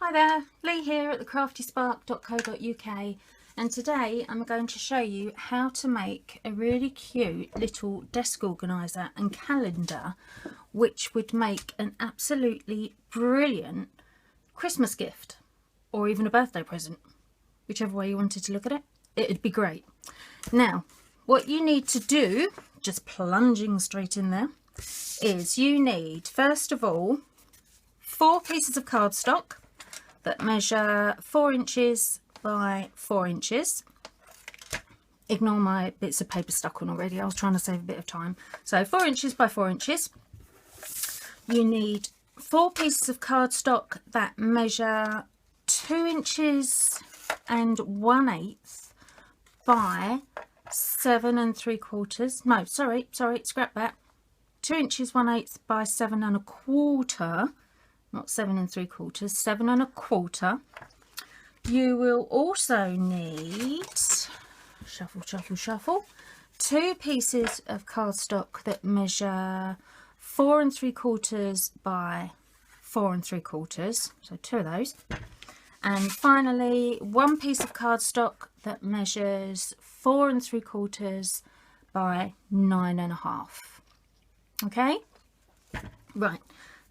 Hi there, Lee here at thecraftyspark.co.uk, and today I'm going to show you how to make a really cute little desk organiser and calendar which would make an absolutely brilliant Christmas gift or even a birthday present, whichever way you wanted to look at it. It'd be great. Now, what you need to do, just plunging straight in there, is you need first of all 4 pieces of cardstock that measure 4 inches by 4 inches. Ignore my bits of paper stuck on already, I was trying to save a bit of time. So 4 inches by 4 inches. You need 4 pieces of cardstock that measure 2 inches and 1/8 by 7 3/4. No, sorry, scrap that. 2 inches 1/8 by 7 1/4. Not 7 3/4, 7 1/4. You will also need, shuffle, 2 pieces of cardstock that measure 4 3/4 by 4 3/4, so 2 of those. And finally, 1 piece of cardstock that measures 4 3/4 by 9 1/2. Okay, right.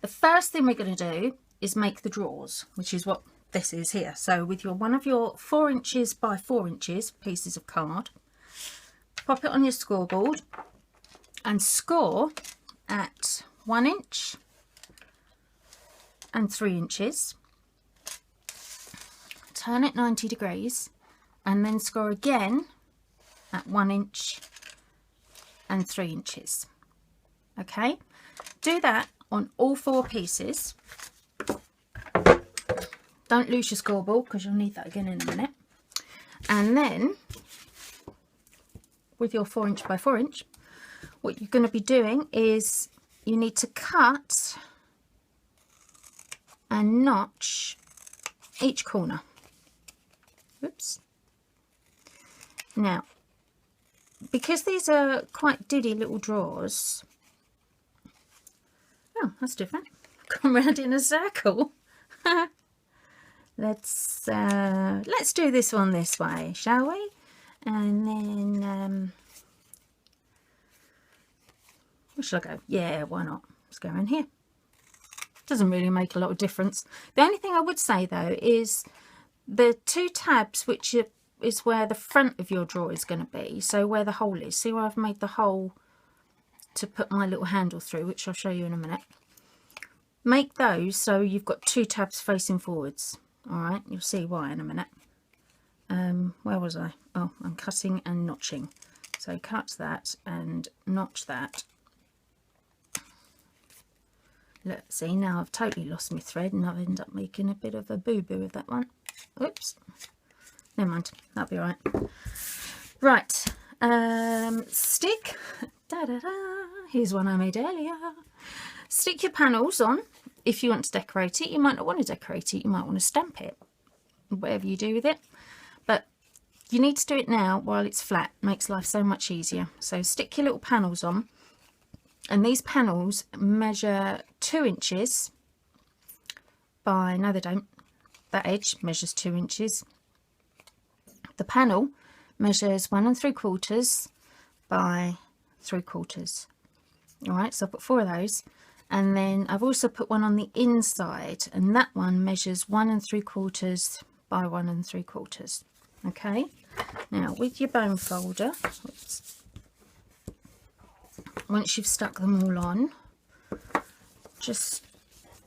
The first thing we're going to do is make the drawers, which is what this is here. So with one of your 4 inches by 4 inches pieces of card, pop it on your scoreboard and score at 1 inch and 3 inches. Turn it 90 degrees and then score again at 1 inch and 3 inches. Okay, do that on all 4 pieces. Don't lose your scoreboard because you'll need that again in a minute. And then with your 4 inch by 4 inch, what you're going to be doing is you need to cut and notch each corner. Oops. Now, because these are quite diddy little drawers, oh, that's different. Come round in a circle. Let's do this one this way, shall we? And then where should I go? Yeah, why not? Let's go in here. Doesn't really make a lot of difference. The only thing I would say though is the 2 tabs, which is where the front of your drawer is going to be. So where the hole is. See where I've made the hole to put my little handle through, which I'll show you in a minute. Make those so you've got 2 tabs facing forwards. Alright, you'll see why in a minute. Where was I? Oh, I'm cutting and notching. So cut that and notch that. Look, see, now I've totally lost my thread and I've ended up making a bit of a boo-boo with that one. Oops. Never mind, that'll be alright. Right, stick. Here's one I made earlier. Stick your panels on. If you want to decorate it, you might not want to decorate it, you might want to stamp it, whatever you do with it, but you need to do it now while it's flat. It makes life so much easier. So stick your little panels on, and these panels measure 2 inches by, no they don't, that edge measures 2 inches. The panel measures 1 3/4 by 3/4. Alright, so I've got 4 of those, and then I've also put one on the inside, and that one measures 1 3/4 by 1 3/4. Okay, now with your bone folder, oops, once you've stuck them all on, just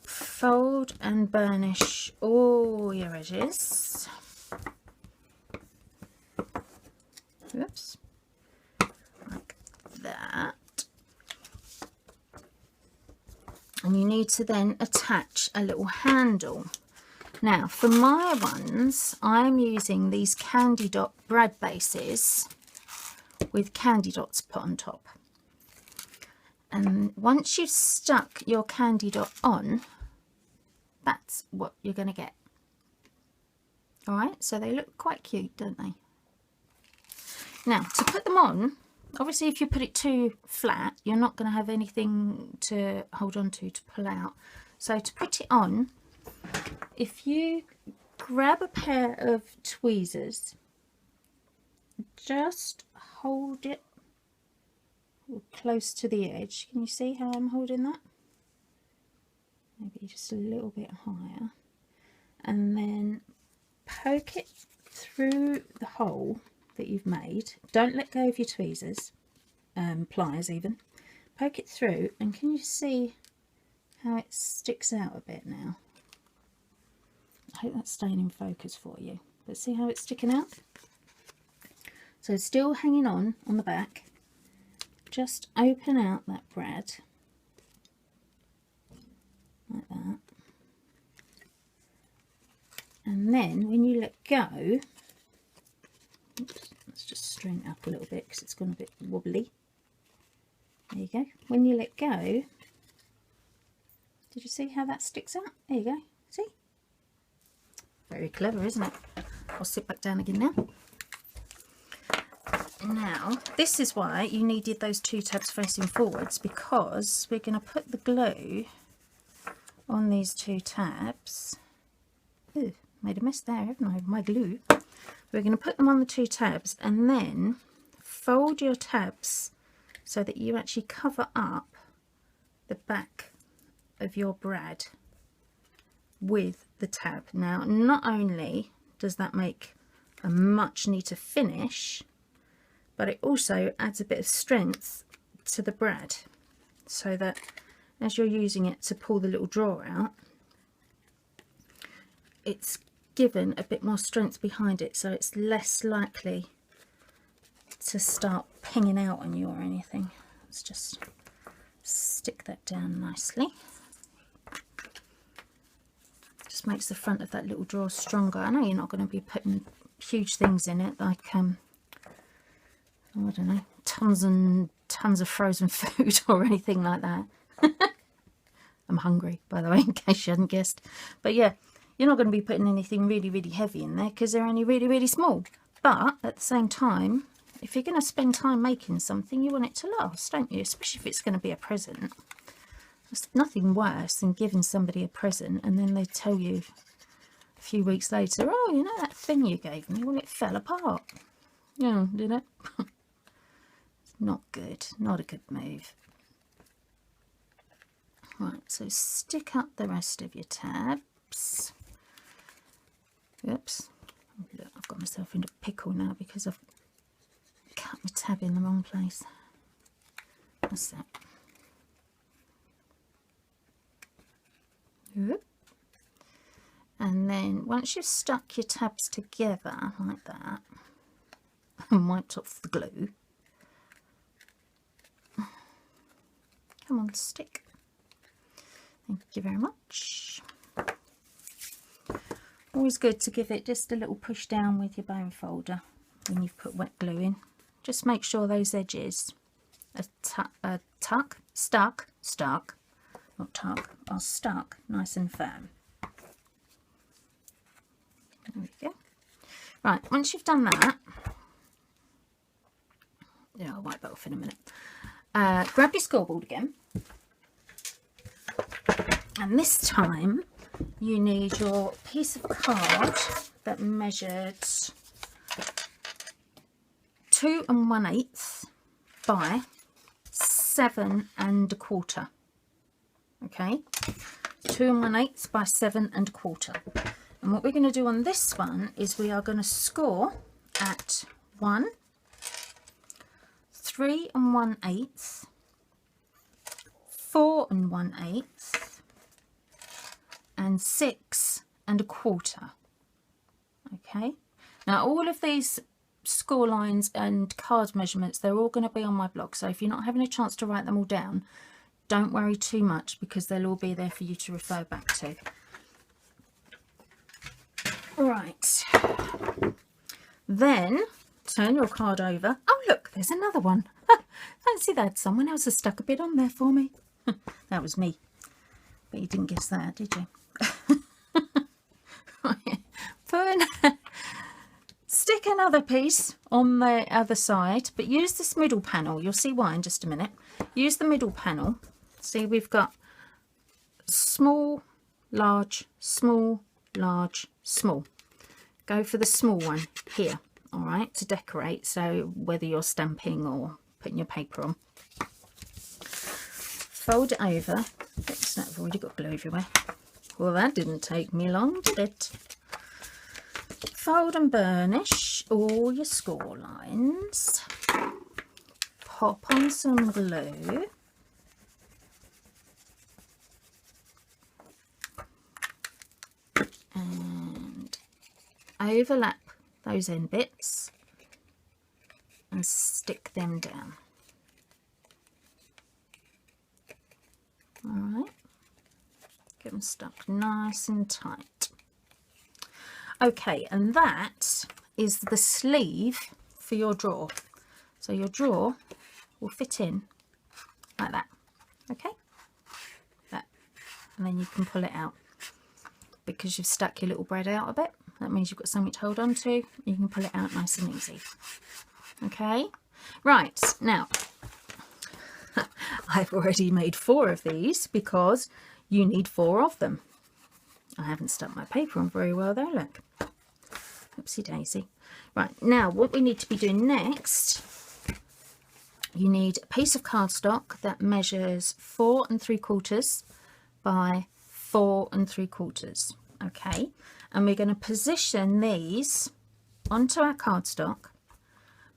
fold and burnish all your edges. Oops, like that. And you need to then attach a little handle. Now for my ones, I'm using these candy dot brad bases with candy dots put on top. And once you've stuck your candy dot on, that's what you're going to get. Alright, so they look quite cute, don't they? Now to put them on, obviously if you put it too flat, you're not going to have anything to hold on to pull out. So to put it on, if you grab a pair of tweezers, just hold it close to the edge. Can you see how I'm holding that? Maybe just a little bit higher, and then poke it through the hole that you've made. Don't let go of your tweezers, pliers even. Poke it through, and can you see how it sticks out a bit now? I hope that's staying in focus for you, but see how it's sticking out? So it's still hanging on the back. Just open out that brad like that, and then when you let go, oops, let's just straighten it up a little bit because it's gone a bit wobbly. There you go. When you let go, did you see how that sticks out? There you go. See? Very clever, isn't it? I'll sit back down again now. Now, this is why you needed those two tabs facing forwards, because we're going to put the glue on these two tabs. Ooh, made a mess there, haven't I, with my glue. We're going to put them on the two tabs and then fold your tabs so that you actually cover up the back of your brad with the tab. Now, not only does that make a much neater finish, but it also adds a bit of strength to the brad, so that as you're using it to pull the little drawer out, it's given a bit more strength behind it, so it's less likely to start pinging out on you or anything. Let's just stick that down nicely. Just makes the front of that little drawer stronger. I know you're not going to be putting huge things in it, like I don't know, tons and tons of frozen food or anything like that. I'm hungry, by the way, in case you hadn't guessed. But yeah, you're not going to be putting anything really, really heavy in there because they're only really, really small. But at the same time, if you're going to spend time making something, you want it to last, don't you? Especially if it's going to be a present. There's nothing worse than giving somebody a present and then they tell you a few weeks later, oh, you know that thing you gave me? Well, it fell apart. Yeah, did it? It's not good. Not a good move. Right, so stick up the rest of your tabs. Oops. Look, I've got myself into a pickle now because I've cut my tab in the wrong place. What's that? Oop. And then once you've stuck your tabs together like that and wiped off the glue, come on, stick. Thank you very much. Always good to give it just a little push down with your bone folder when you've put wet glue in. Just make sure those edges are stuck nice and firm. There we go. Right, once you've done that, yeah, I'll wipe that off in a minute. Grab your scoreboard again. And this time you need your piece of card that measured 2 1/8 by 7 1/4. Okay, 2 1/8 by 7 1/4. And what we're going to do on this one is we are going to score at 1, 3 1/8, 4 1/8, and 6 1/4. Okay, now all of these score lines and card measurements, they're all going to be on my blog, so if you're not having a chance to write them all down, don't worry too much because they'll all be there for you to refer back to. Right, then turn your card over. Oh look, there's another one. Fancy that, someone else has stuck a bit on there for me. That was me, but you didn't guess that, did you? Stick another piece on the other side, but use this middle panel. You'll see why in just a minute. Use the middle panel. See, we've got small large, small, large, small. Go for the small one here, all right, to decorate, so whether you're stamping or putting your paper on. Fold it over. Oops, I've already got glue everywhere. Well, that didn't take me long, did it? Fold and burnish all your score lines. Pop on some glue. And overlap those end bits and stick them down. All right, get them stuck nice and tight. Okay, and that is the sleeve for your drawer. So your drawer will fit in like that, okay? That, and then you can pull it out because you've stuck your little bread out a bit. That means you've got something to hold on to. You can pull it out nice and easy. Okay, right, now I've already made 4 of these because you need 4 of them. I haven't stuck my paper on very well though, look. Oopsie daisy. Right, now what we need to be doing next, you need a piece of cardstock that measures 4 3/4 by 4 3/4. Okay, and we're going to position these onto our cardstock,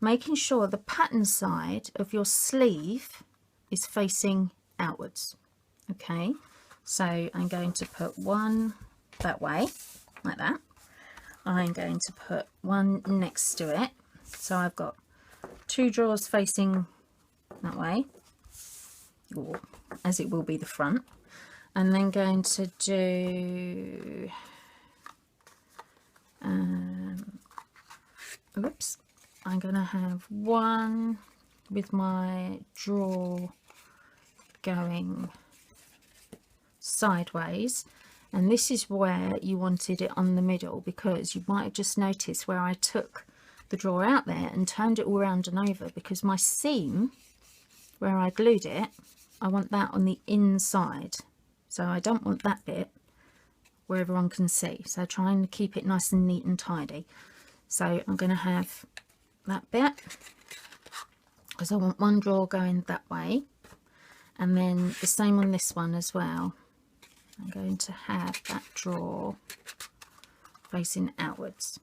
making sure the pattern side of your sleeve is facing outwards. Okay, so I'm going to put one that way, like that. I'm going to put one next to it, so I've got 2 drawers facing that way, or as it will be the front, and then going to do oops, I'm going to have one with my drawer going sideways, and this is where you wanted it on the middle, because you might have just noticed where I took the drawer out there and turned it all around and over, because my seam where I glued it, I want that on the inside, so I don't want that bit where everyone can see, so trying to keep it nice and neat and tidy. So I'm going to have that bit because I want one drawer going that way, and then the same on this one as well. I'm going to have that drawer facing outwards.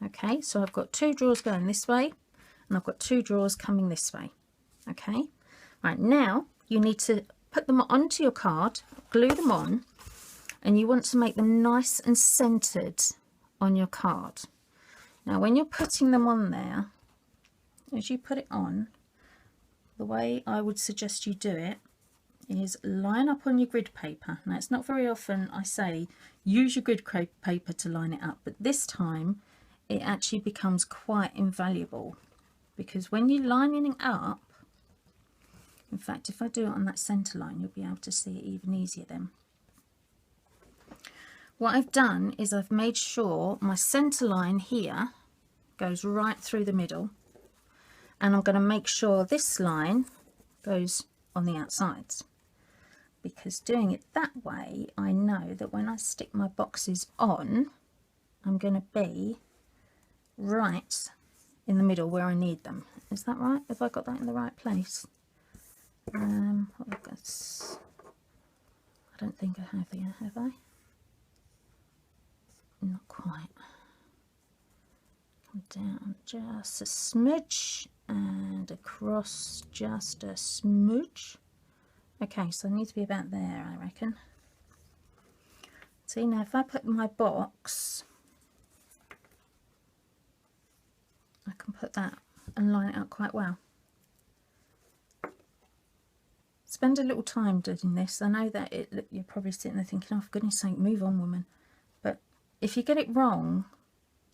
Okay, so I've got 2 drawers going this way and I've got 2 drawers coming this way. Okay, right, now you need to put them onto your card, glue them on, and you want to make them nice and centered on your card. Now when you're putting them on there, as you put it on, the way I would suggest you do it is line up on your grid paper. Now it's not very often I say use your grid paper to line it up, but this time it actually becomes quite invaluable, because when you're lining it up, in fact if I do it on that center line you'll be able to see it even easier then. What I've done is I've made sure my center line here goes right through the middle, and I'm going to make sure this line goes on the outsides, because doing it that way I know that when I stick my boxes on I'm going to be right in the middle where I need them. Is that right? Have I got that in the right place? I don't think I have here, have I? Not quite. Come down just a smidge and across just a smidge. Okay, so I need to be about there, I reckon. See, now if I put my box, I can put that and line it up quite well. Spend a little time doing this. I know that you're probably sitting there thinking, oh for goodness sake, move on woman. But if you get it wrong,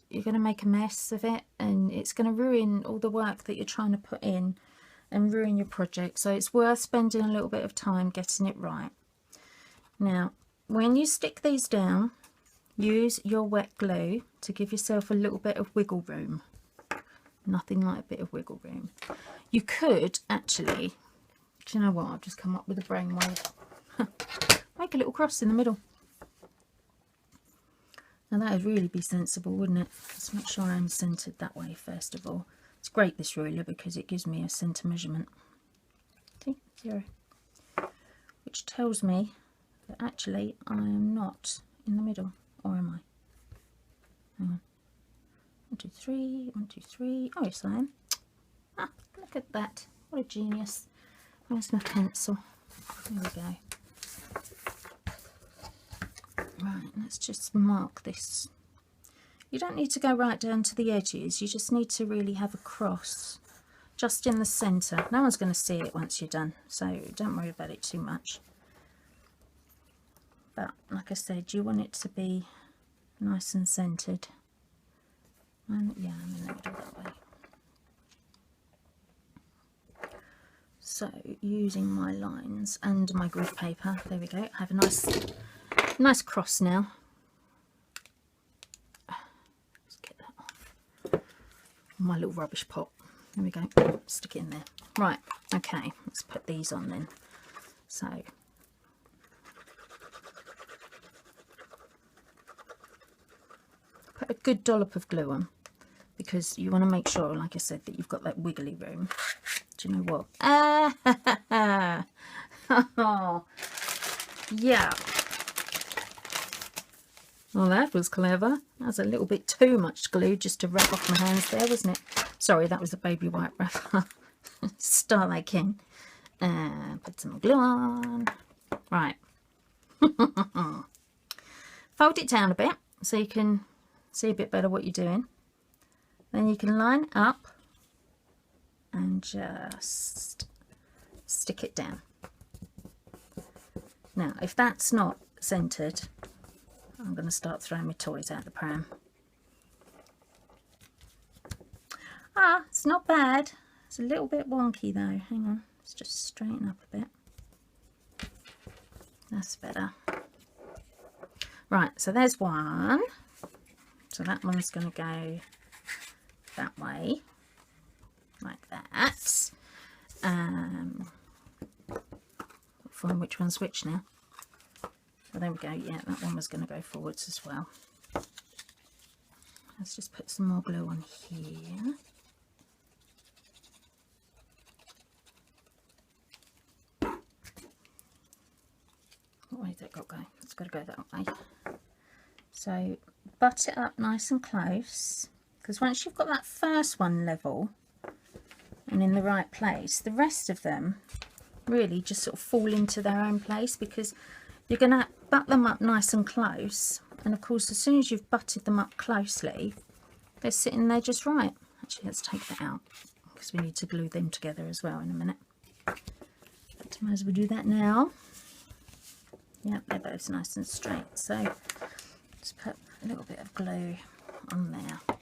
you're going to make a mess of it, and it's going to ruin all the work that you're trying to put in and ruin your project. So it's worth spending a little bit of time getting it right. Now when you stick these down, use your wet glue to give yourself a little bit of wiggle room. Nothing like a bit of wiggle room. You could actually, do you know what, I've just come up with a brainwave. Make a little cross in the middle. Now that would really be sensible, wouldn't it? Let's make sure I'm centered that way first of all. It's great, this ruler, because it gives me a center measurement. See, 0. Which tells me that actually I am not in the middle, or am I? Hang on. 1, 2, 3, 1, 2, 3. Oh, yes, I am. Ah, look at that. What a genius. Where's my pencil? There we go. Right, let's just mark this. You don't need to go right down to the edges. You just need to really have a cross just in the centre. No one's going to see it once you're done, so don't worry about it too much. But like I said, you want it to be nice and centred. And yeah, I'm in the middle that way. So using my lines and my grid paper, there we go. I have a nice cross now. Let's get that off. My little rubbish pot. There we go. Stick it in there. Right. Okay. Let's put these on then. So put a good dollop of glue on, because you want to make sure, like I said, that you've got that wiggly room. Do you know what? Oh, yeah. Well, that was clever. That's a little bit too much glue just to rub off my hands there, wasn't it? Sorry, that was a baby white wrapper. Start again. Put some glue on. Right. Fold it down a bit so you can see a bit better what you're doing. Then you can line up and just stick it down. Now, if that's not centered, I'm going to start throwing my toys out the pram. Ah, it's not bad. It's a little bit wonky though. Hang on, let's just straighten up a bit. That's better. Right, so there's one. So that one's going to go that way, like that. Find which one's which now. Well, there we go. Yeah, that one was going to go forwards as well. Let's just put some more glue on here. What way did that got going? It's got to go that way. So butt it up nice and close, because once you've got that first one level and in the right place, the rest of them really just sort of fall into their own place, because you're going to butt them up nice and close, and of course as soon as you've butted them up closely, they're sitting there just right. Actually, let's take that out because we need to glue them together as well in a minute. But might as well do that now. Yep, they're both nice and straight. So let's put a little bit of glue on there.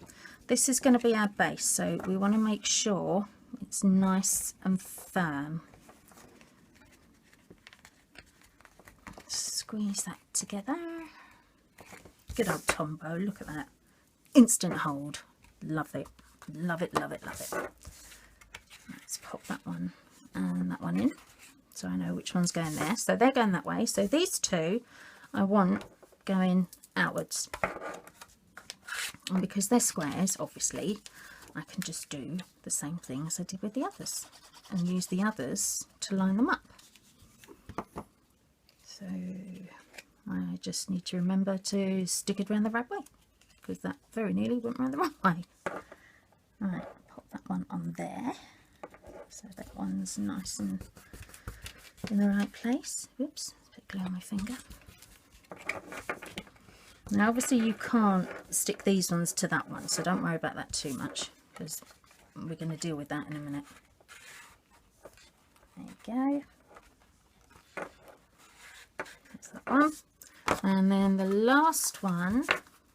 This is going to be our base, so we want to make sure it's nice and firm. Squeeze that together. Good old Tombow, look at that. Instant hold. Love it. Love it, love it, love it. Let's pop that one and that one in, so I know which one's going there. So they're going that way. So these two I want going outwards. And because they're squares, obviously, I can just do the same thing as I did with the others and use the others to line them up. So I just need to remember to stick it around the right way, because that very nearly went around the wrong way. Right, pop that one on there, so that one's nice and in the right place. Whoops, put glue on my finger. Now obviously you can't stick these ones to that one, so don't worry about that too much, because we're going to deal with that in a minute. There you go. That's that one. And then the last one,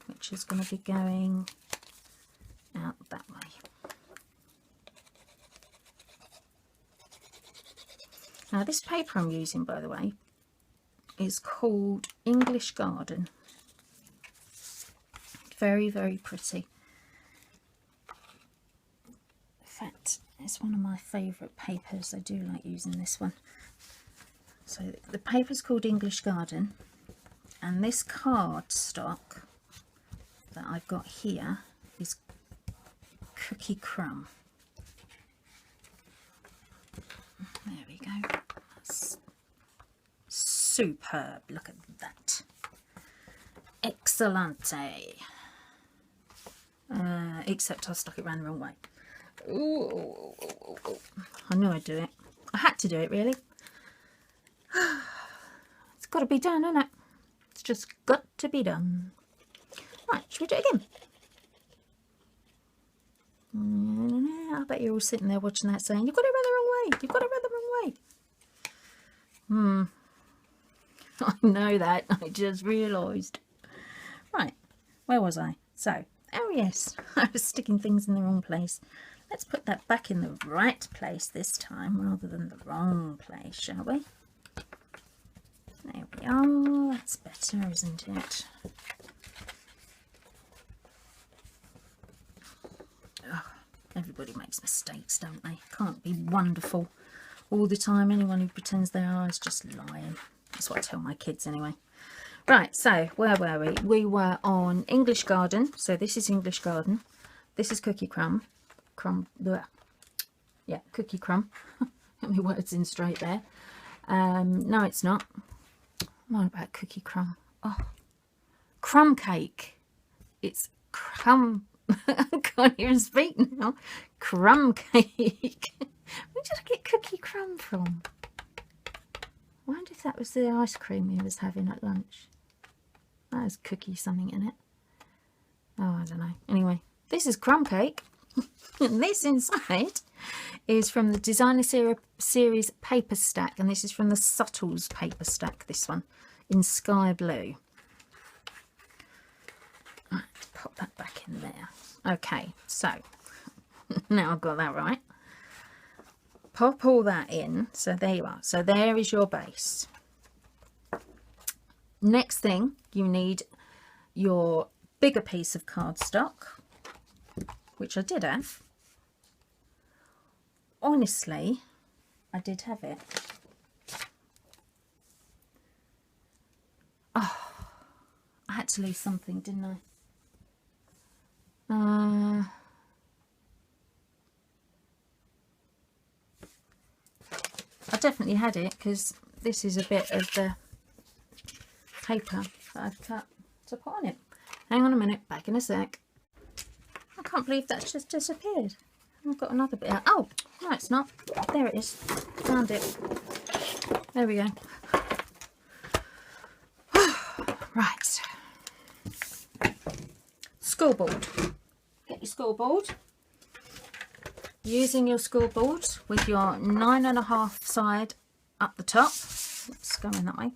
which is going to be going out that way. Now this paper I'm using, by the way, is called English Garden. Very, very pretty. In fact, it's one of my favourite papers. I do like using this one. So the paper's called English Garden, and this cardstock that I've got here is cookie crumb. There we go. That's superb. Look at that. Excellente. Except I stuck it round the wrong way. Ooh, I knew I'd do it. I had to do it, really. It's got to be done, isn't it? It's just got to be done. Right, should we do it again? I bet you're all sitting there watching that saying, you've got it read the wrong way. You've got it read the wrong way. I know that. I just realised. Right, where was I? So, oh yes, I was sticking things in the wrong place. Let's put that back in the right place this time rather than the wrong place, shall we? There we are. That's better, isn't it? Oh, everybody makes mistakes, don't they? Can't be wonderful all the time. Anyone who pretends they are is just lying. That's what I tell my kids anyway. Right, so where were we? We were on English Garden. So this is English Garden. This is Cookie Crumb. Yeah, Cookie Crumb. Get my words in straight there. No, it's not. What about Cookie Crumb? Oh, crumb cake. It's crumb. I can't even speak now. Crumb cake. Where did I get Cookie Crumb from? I wonder if that was the ice cream he was having at lunch. That has cookie something in it. Oh, I don't know. Anyway, this is crumb cake. And this inside is from the Designer Series paper stack. And this is from the Subtles paper stack, this one, in sky blue. Right, pop that back in there. Okay, so now I've got that right. Pop all that in. So there you are. So there is your base. Next thing, you need your bigger piece of cardstock, which I did have. Honestly, I did have it. Oh, I had to leave something, didn't I? I definitely had it, because this is a bit of the paper that I've cut to put on it. Hang on a minute, back in a sec. I can't believe that's just disappeared. I've got another bit out. Oh, no, it's not. There it is. Found it. There we go. Right. Scoreboard. Get your scoreboard. Using your scoreboard with your 9.5 side up the top. Oops, going that way.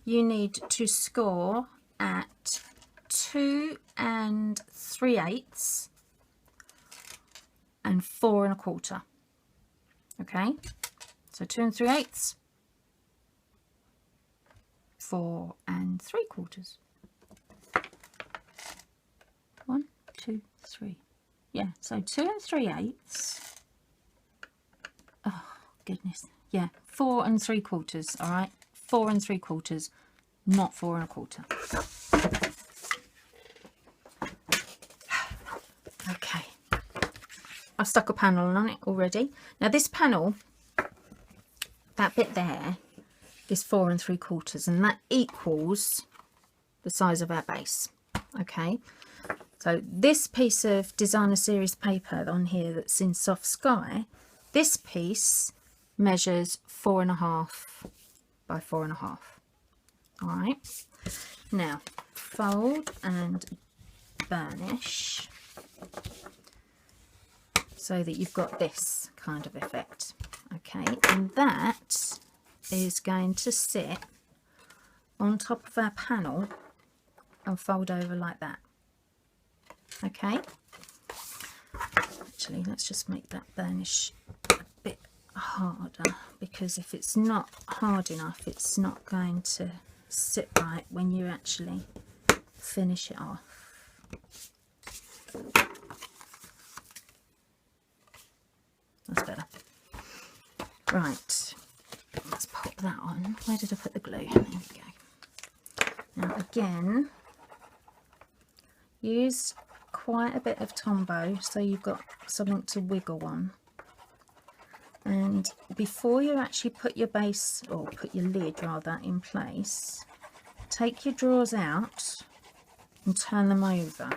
You need to score at 2 3/8 and 4 1/4. Okay, so 2 3/8, 4 3/4. 1, 2, 3. Yeah, so 2 3/8. Oh goodness, yeah, 4 3/4. All right, 4 3/4, not 4 1/4. Okay, I've stuck a panel on it already. Now this panel, that bit there, is 4 3/4, and that equals the size of our base. Okay, so this piece of Designer Series paper on here that's in Soft Sky, this piece measures 4.5 by 4.5. All right, now fold and burnish so that you've got this kind of effect. Okay, and that is going to sit on top of our panel and fold over like that. Okay, actually let's just make that burnish a bit harder, because if it's not hard enough, it's not going to sit right when you actually finish it off. That's better. Right, let's pop that on. Where did I put the glue? There we go. Now again, use quite a bit of Tombow so you've got something to wiggle on. And before you actually put your base, or put your lid rather, in place, take your drawers out and turn them over,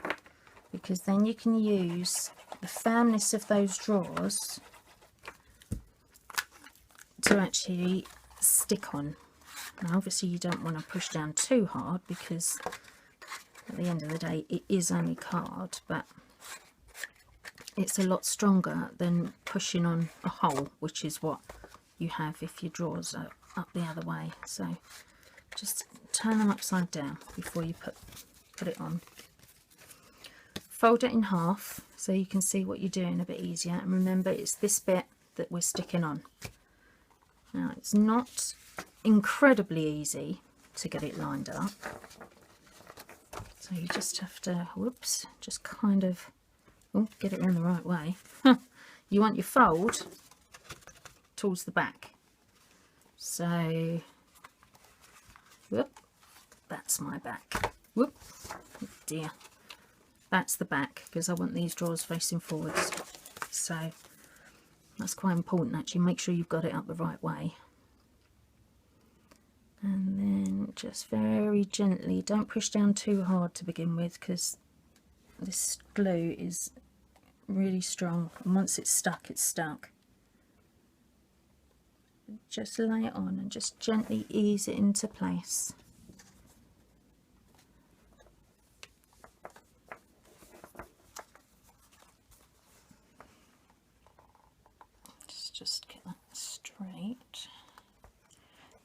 because then you can use the firmness of those drawers to actually stick on. Now obviously you don't want to push down too hard, because at the end of the day it is only card, but it's a lot stronger than pushing on a hole, which is what you have if your drawers are up the other way. So just turn them upside down before you put it on. Fold it in half so you can see what you're doing a bit easier, and remember it's this bit that we're sticking on. Now it's not incredibly easy to get it lined up, so you just have to, whoops, just kind of, oh, get it in the right way. You want your fold towards the back, so whoop, that's my back, whoop, oh dear, that's the back, because I want these drawers facing forwards, so that's quite important actually. Make sure you've got it up the right way. And then just very gently, don't push down too hard to begin with, because this glue is really strong, and once it's stuck, it's stuck. Just lay it on and just gently ease it into place. Just get that straight.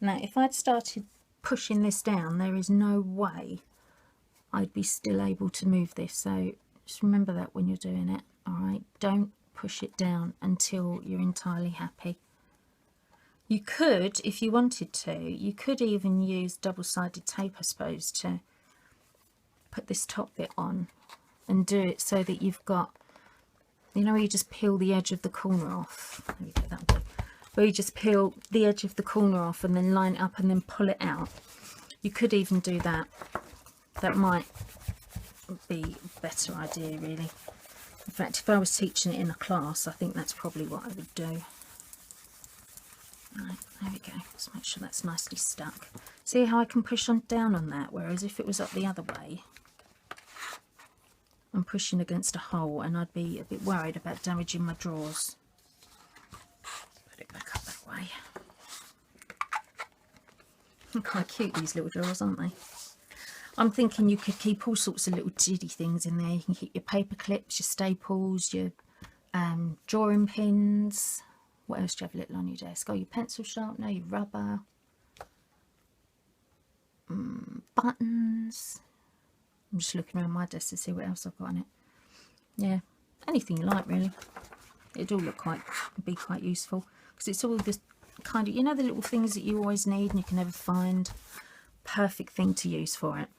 Now if I'd started pushing this down, there is no way I'd be still able to move this, so just remember that when you're doing it. Alright, don't push it down until you're entirely happy. You could, if you wanted to, you could even use double-sided tape, I suppose, to put this top bit on and do it so that you've got, you know, where you just peel the edge of the corner off. There we go, that'll do. Where you just peel the edge of the corner off and then line it up and then pull it out. You could even do that. That might be a better idea, really. In fact, if I was teaching it in a class, I think that's probably what I would do. Right, there we go. Just make sure that's nicely stuck. See how I can push on down on that, whereas if it was up the other way, I'm pushing against a hole and I'd be a bit worried about damaging my drawers. Put it back up that way. Quite cute, these little drawers, aren't they? I'm thinking you could keep all sorts of little diddy things in there. You can keep your paper clips, your staples, your drawing pins. What else do you have little on your desk? Oh, your pencil sharpener, your rubber, buttons. I'm just looking around my desk to see what else I've got on it. Yeah, anything you like really. It'd all be quite useful, because it's all this kind of, you know, the little things that you always need and you can never find. Perfect thing to use for it.